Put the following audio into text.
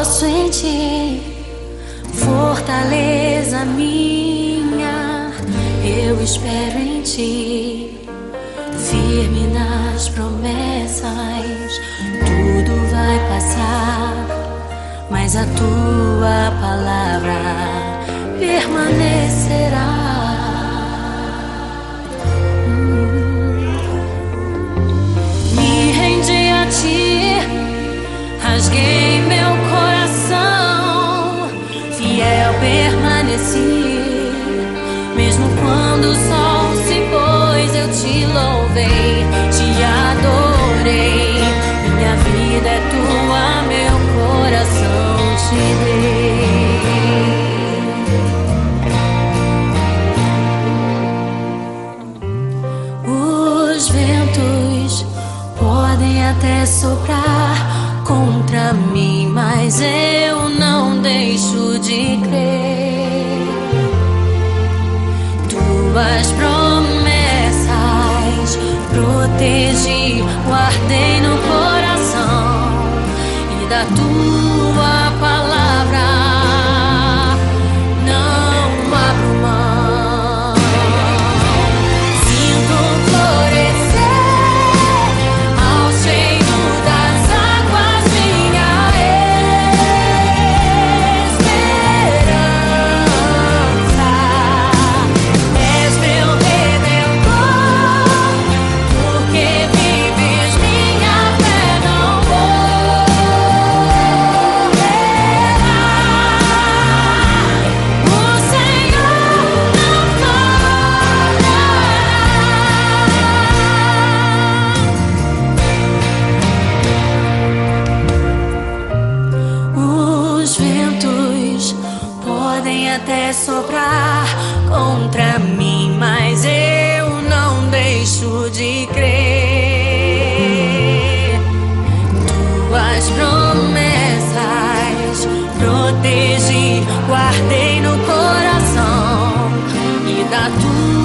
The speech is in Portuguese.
posso em ti, fortaleza minha. Eu espero em ti, firme nas promessas. Tudo vai passar, mas a tua palavra permanecerá. Me rendi a ti, rasguei meu coração, fiel permaneci. Mesmo quando o sol se pôs, eu te louvei, te adorei. Minha vida é tua, meu coração te dei. Os ventos podem até soprar contra mim, mas eu não deixo de crer. Tuas promessas protegi, guardei no coração, e da tua palavra não abro mão. Sinto florescer ao cheiro das águas minha esperança. És meu redentor, porque vives minha fé, não morrerá. O Senhor não falhará. Os ventos podem até soprar contra mim, mas eu não deixo de crer. Tuas promessas protegi, guardei no coração, e da tua